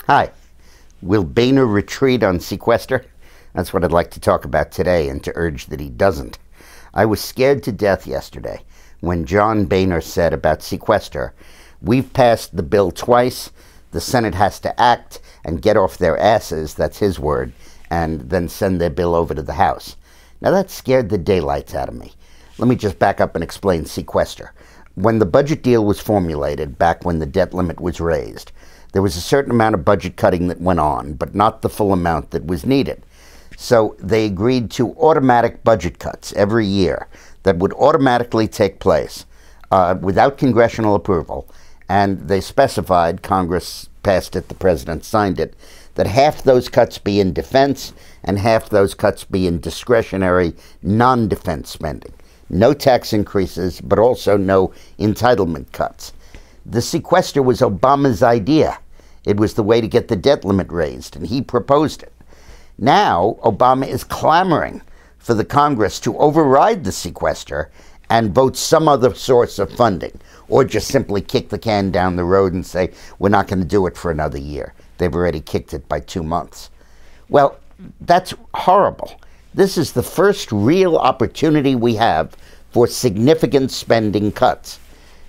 Hi. Will Boehner retreat on Sequester? That's what I'd like to talk about today, and to urge that he doesn't. I was scared to death yesterday when John Boehner said about Sequester, "We've passed the bill twice, the Senate has to act and get off their asses," that's his word, and then send their bill over to the House. Now that scared the daylights out of me. Let me just back up and explain Sequester. When the budget deal was formulated, back when the debt limit was raised, there was a certain amount of budget cutting that went on, but not the full amount that was needed. So they agreed to automatic budget cuts every year that would automatically take place without congressional approval. And they specified, Congress passed it, the president signed it, that half those cuts be in defense and half those cuts be in discretionary non-defense spending. No tax increases, but also no entitlement cuts. The sequester was Obama's idea. It was the way to get the debt limit raised, and he proposed it. Now, Obama is clamoring for the Congress to override the sequester and vote some other source of funding, or just simply kick the can down the road and say, we're not going to do it for another year. They've already kicked it by 2 months. Well, that's horrible. This is the first real opportunity we have for significant spending cuts.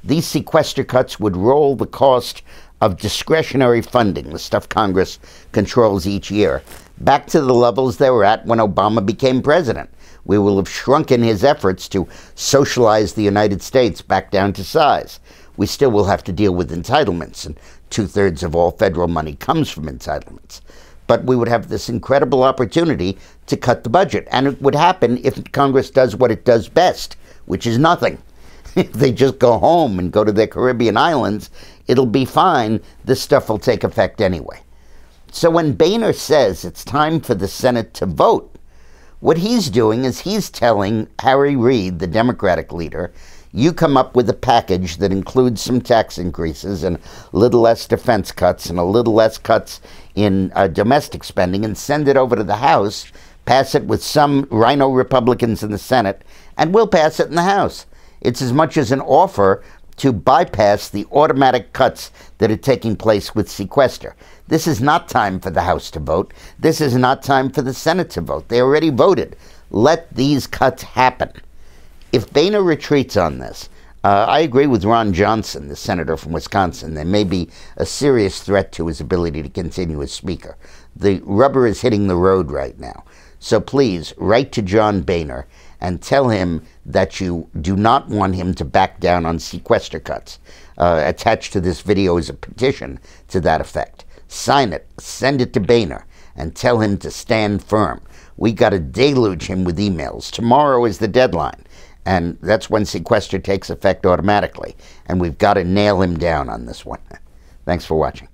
These sequester cuts would roll the cost of discretionary funding, the stuff Congress controls each year, back to the levels they were at when Obama became president. We will have shrunken his efforts to socialize the United States back down to size. We still will have to deal with entitlements, and 2/3 of all federal money comes from entitlements. But we would have this incredible opportunity to cut the budget, and it would happen if Congress does what it does best, which is nothing. If they just go home and go to their Caribbean islands, it'll be fine. This stuff will take effect anyway. So when Boehner says it's time for the Senate to vote, what he's doing is he's telling Harry Reid, the Democratic leader, you come up with a package that includes some tax increases and a little less defense cuts and a little less cuts in domestic spending, and send it over to the House, pass it with some rhino Republicans in the Senate, and we'll pass it in the House. It's as much as an offer to bypass the automatic cuts that are taking place with sequester. This is not time for the House to vote. This is not time for the Senate to vote. They already voted. Let these cuts happen. If Boehner retreats on this, I agree with Ron Johnson, the senator from Wisconsin. There may be a serious threat to his ability to continue as Speaker. The rubber is hitting the road right now. So please, write to John Boehner and tell him that you do not want him to back down on sequester cuts. Attached to this video is a petition to that effect. Sign it, send it to Boehner, and tell him to stand firm. We got to deluge him with emails. Tomorrow is the deadline, and that's when sequester takes effect automatically, and we've got to nail him down on this one. Thanks for watching.